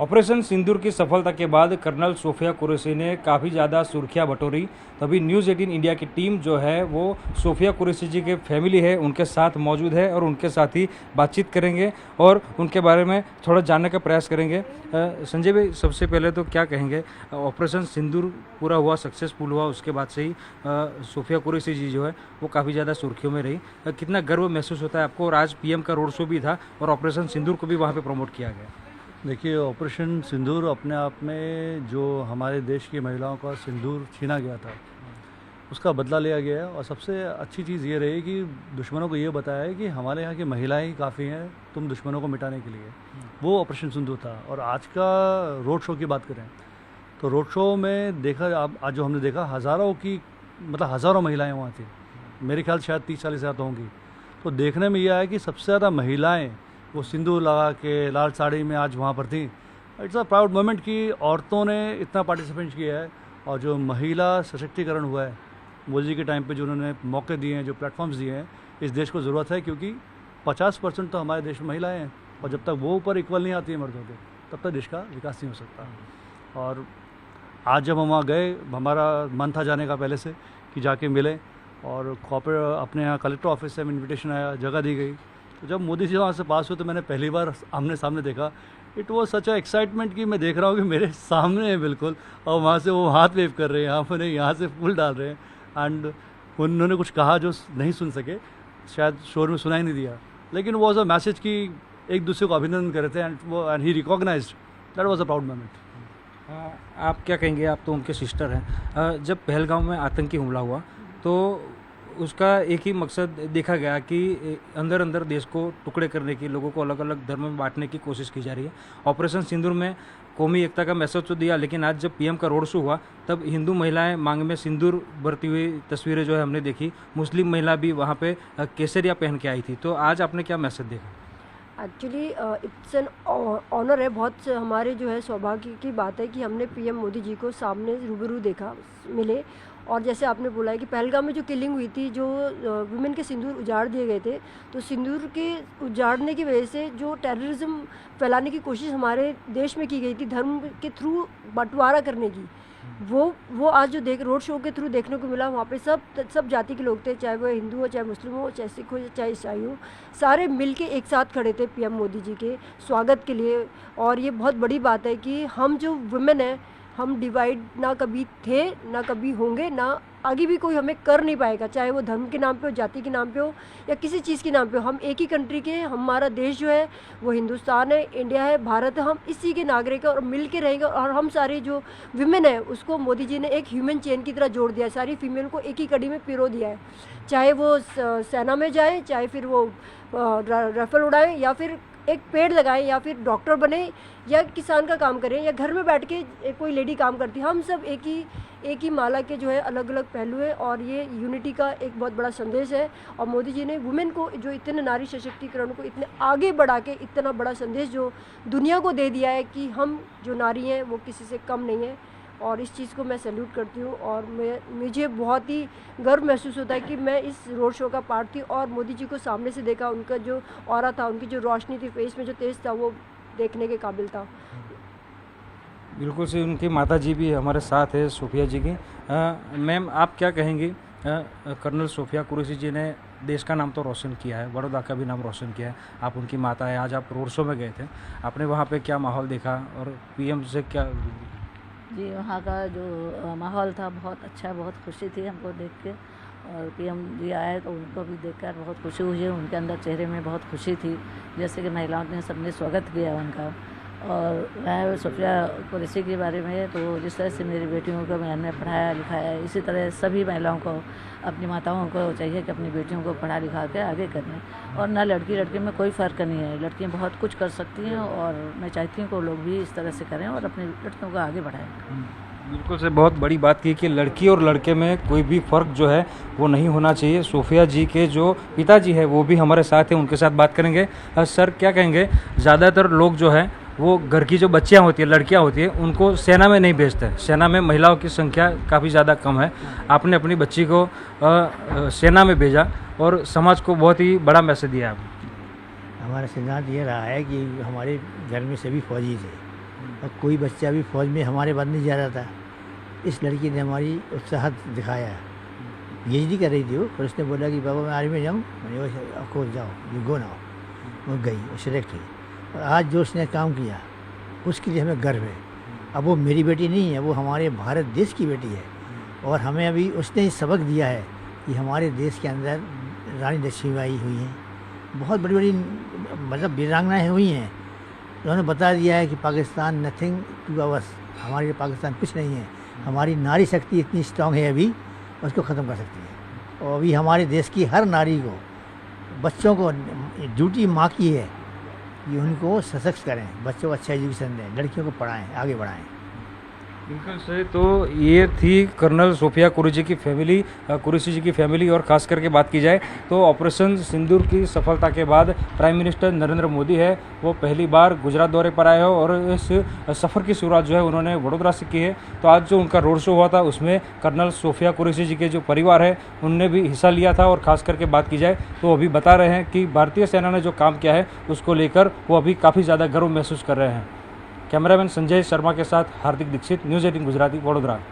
Operation सिंदूर की सफलता के बाद कर्नल सोफिया कुरैशी ने काफ़ी ज़्यादा सुर्खियां बटोरी। तभी न्यूज़ 18 इंडिया की टीम जो है वो सोफिया कुरैशी जी के फैमिली है उनके साथ मौजूद है और उनके साथ ही बातचीत करेंगे और उनके बारे में थोड़ा जानने का प्रयास करेंगे। संजय भाई, सबसे पहले तो क्या कहेंगे, ऑपरेशन सिंदूर पूरा हुआ, सक्सेसफुल हुआ, उसके बाद से ही सोफिया कुरैशी जी जो है वो काफ़ी ज़्यादा सुर्खियों में रही। कितना गर्व महसूस होता है आपको? और आज पीएम का रोड शो भी था और ऑपरेशन सिंदूर को भी वहाँ पे प्रमोट किया गया। देखिए, ऑपरेशन सिंदूर अपने आप में जो हमारे देश की महिलाओं का सिंदूर छीना गया था उसका बदला लिया गया है। और सबसे अच्छी चीज़ ये रही कि दुश्मनों को ये बताया है कि हमारे यहाँ की महिलाएं ही काफ़ी हैं तुम दुश्मनों को मिटाने के लिए। वो ऑपरेशन सिंदूर था। और आज का रोड शो की बात करें तो रोड शो में देखा, आज जो हमने देखा, हज़ारों महिलाएँ वहाँ थी। मेरे ख्याल शायद 30-40 ज़्यादा होंगी। तो देखने में यह आया कि सबसे ज़्यादा महिलाएँ वो सिंदूर लगा के लाल साड़ी में आज वहाँ पर थी। इट्स अ प्राउड मोमेंट कि औरतों ने इतना पार्टिसिपेट किया है। और जो महिला सशक्तिकरण हुआ है मोदी जी के टाइम पे, जो उन्होंने मौके दिए हैं, जो प्लेटफॉर्म्स दिए हैं, इस देश को ज़रूरत है। क्योंकि 50% तो हमारे देश में महिलाएं हैं और जब तक वो ऊपर इक्वल नहीं आती है मर्दों के, तब तक देश का विकास नहीं हो सकता। और आज जब हम वहाँ गए, हमारा मन था जाने का पहले से कि जाके मिलें। और अपने यहाँ कलेक्टर ऑफिस से इन्विटेशन आया, जगह दी गई। तो जब मोदी जी वहाँ से पास हुए तो मैंने पहली बार आमने सामने देखा। It was such a excitement कि मैं देख रहा हूँ कि मेरे सामने है बिल्कुल, और वहाँ से वो हाथ वेव कर रहे हैं, यहाँ से फूल डाल रहे हैं। एंड उन्होंने कुछ कहा जो नहीं सुन सके, शायद शोर में सुनाई नहीं दिया, लेकिन वॉज अ मैसेज कि एक दूसरे को अभिनंदन कर रहे थे। And he recognised. That was a proud moment. आप क्या कहेंगे? आप तो उनके सिस्टर हैं। जब पहलगाम में आतंकी हमला हुआ तो उसका एक ही मकसद देखा गया कि अंदर अंदर देश को टुकड़े करने की, लोगों को अलग अलग धर्म में बांटने की कोशिश की जा रही है। ऑपरेशन सिंदूर में कौमी एकता का मैसेज तो दिया, लेकिन आज जब पीएम का रोड शो हुआ तब हिंदू महिलाएं मांग में सिंदूर भरती हुई तस्वीरें जो है हमने देखी। मुस्लिम महिला भी वहाँ पे केसरिया पहन के आई थी। तो आज आपने क्या मैसेज देखा? एक्चुअली इट्स एन ऑनर है, बहुत हमारे जो है सौभाग्य की बात है कि हमने पीएम मोदी जी को सामने रूबरू देखा, मिले। और जैसे आपने बोला है कि पहलगाम में जो किलिंग हुई थी, जो वुमेन के सिंदूर उजाड़ दिए गए थे, तो सिंदूर के उजाड़ने की वजह से जो टेररिज्म फैलाने की कोशिश हमारे देश में की गई थी, धर्म के थ्रू बंटवारा करने की, वो आज जो रोड शो के थ्रू देखने को मिला। वहाँ पे सब जाति के लोग थे, चाहे वो हिंदू हो, चाहे मुस्लिम हो, चाहे सिख हो, चाहे ईसाई हो, सारे मिलके एक साथ खड़े थे पीएम मोदी जी के स्वागत के लिए। और ये बहुत बड़ी बात है कि हम जो वुमेन हैं, हम डिवाइड ना कभी थे, ना कभी होंगे, ना आगे भी कोई हमें कर नहीं पाएगा, चाहे वो धर्म के नाम पे हो, जाति के नाम पे हो, या किसी चीज़ के नाम पे हो। हम एक ही कंट्री के, हमारा देश जो है वो हिंदुस्तान है, इंडिया है, भारत है, हम इसी के नागरिक हैं और मिल के रहेंगे। और हम सारे जो विमेन है उसको मोदी जी ने एक ह्यूमन चेन की तरह जोड़ दिया है, सारी फीमेल को एक ही कड़ी में पिरो दिया है। चाहे वो सेना में जाए, चाहे फिर वो राइफल उड़ाएं, या फिर एक पेड़ लगाएं, या फिर डॉक्टर बने, या किसान का काम करें, या घर में बैठ के कोई लेडी काम करती है। हम सब एक ही माला के जो है अलग अलग पहलू है। और ये यूनिटी का एक बहुत बड़ा संदेश है। और मोदी जी ने वुमेन को जो इतने नारी सशक्तिकरण को इतने आगे बढ़ा के इतना बड़ा संदेश जो दुनिया को दे दिया है कि हम जो नारी हैं वो किसी से कम नहीं है। और इस चीज़ को मैं सैल्यूट करती हूँ। और मुझे बहुत ही गर्व महसूस होता है कि मैं इस रोड शो का पार्ट थी और मोदी जी को सामने से देखा। उनका जो ऑरा था, उनकी जो रोशनी थी फेस में, जो तेज था, वो देखने के काबिल था। बिल्कुल से उनकी माता जी भी हमारे साथ है, सोफिया जी की। मैम, आप क्या कहेंगी? कर्नल सोफिया कुरैशी जी ने देश का नाम तो रोशन किया है, बड़ौदा का भी नाम रोशन किया है। आप उनकी माता है। आज आप रोड शो में गए थे, आपने वहाँ पे क्या माहौल देखा और पीएम से क्या? जी, वहाँ का जो माहौल था बहुत अच्छा, बहुत खुशी थी हमको देख के। और पीएम जी आए तो उनको भी देखकर बहुत खुशी हुई है। उनके अंदर चेहरे में बहुत खुशी थी, जैसे कि महिलाओं ने सबने स्वागत किया उनका। और मैं सोफिया कुरैशी के बारे में, तो जिस तरह से मेरी बेटियों को मैंने पढ़ाया लिखाया, इसी तरह सभी महिलाओं को, अपनी माताओं को चाहिए कि अपनी बेटियों को पढ़ा लिखा के आगे करें। और ना लड़की में कोई फ़र्क नहीं है, लड़कियां बहुत कुछ कर सकती हैं। और मैं चाहती हूँ कि लोग भी इस तरह से करें और अपनी लड़कियों को आगे बढ़ाएं। बिल्कुल से बहुत बड़ी बात की कि लड़की और लड़के में कोई भी फ़र्क जो है वो नहीं होना चाहिए। सोफिया जी के जो पिताजी है वो भी हमारे साथ हैं, उनके साथ बात करेंगे। सर, क्या कहेंगे? ज़्यादातर लोग जो है वो घर की जो बच्चियां होती है, लड़कियां होती है, उनको सेना में नहीं भेजते। सेना में महिलाओं की संख्या काफ़ी ज़्यादा कम है। आपने अपनी बच्ची को सेना में भेजा और समाज को बहुत ही बड़ा मैसेज दिया। आप हमारा सिद्धांत ये रहा है कि हमारे घर में सभी फौजी थे, और कोई बच्चा भी फौज में हमारे बाद नहीं जा रहा था। इस लड़की ने हमारी उत्साह दिखाया है। PhD कर रही थी वो, पर उसने बोला कि बाबा मैं आर्मी में जाऊँ। मैंने को जाओ, यू गो नाउ। वो गई, वो सिलेक्ट हुई, और आज जो उसने काम किया उसके लिए हमें गर्व है। अब वो मेरी बेटी नहीं है, वो हमारे भारत देश की बेटी है। और हमें अभी उसने ही सबक दिया है कि हमारे देश के अंदर रानी लक्ष्मीबाई हुई हैं, बहुत बड़ी बड़ी मतलब वीरांगनाएँ हुई हैं। उन्होंने बता दिया है कि पाकिस्तान नथिंग टू अवर्स, हमारे लिए पाकिस्तान कुछ नहीं है। हमारी नारी शक्ति इतनी स्ट्रांग है अभी, उसको ख़त्म कर सकती है। और अभी हमारे देश की हर नारी को, बच्चों को ड्यूटी माँ की है कि उनको सशक्त करें, बच्चों को अच्छा एजुकेशन दें, लड़कियों को पढ़ाएं, आगे बढ़ाएं। बिल्कुल सही। तो ये थी कर्नल सोफिया कुरैशी की फैमिली, कुरैशी जी की फैमिली। और ख़ास करके बात की जाए तो ऑपरेशन सिंदूर की सफलता के बाद प्राइम मिनिस्टर नरेंद्र मोदी है वो पहली बार गुजरात दौरे पर आए हो और इस सफ़र की शुरुआत जो है उन्होंने वडोदरा से की है। तो आज जो उनका रोड शो हुआ था उसमें कर्नल सोफिया कुरैशी जी के जो परिवार है उनने भी हिस्सा लिया था। और ख़ास करके बात की जाए तो अभी बता रहे हैं कि भारतीय सेना ने जो काम किया है उसको लेकर वो अभी काफ़ी ज़्यादा गर्व महसूस कर रहे हैं। कैमरामैन संजय शर्मा के साथ हार्दिक दीक्षित, न्यूज़ 18 गुजराती, वडोदरा।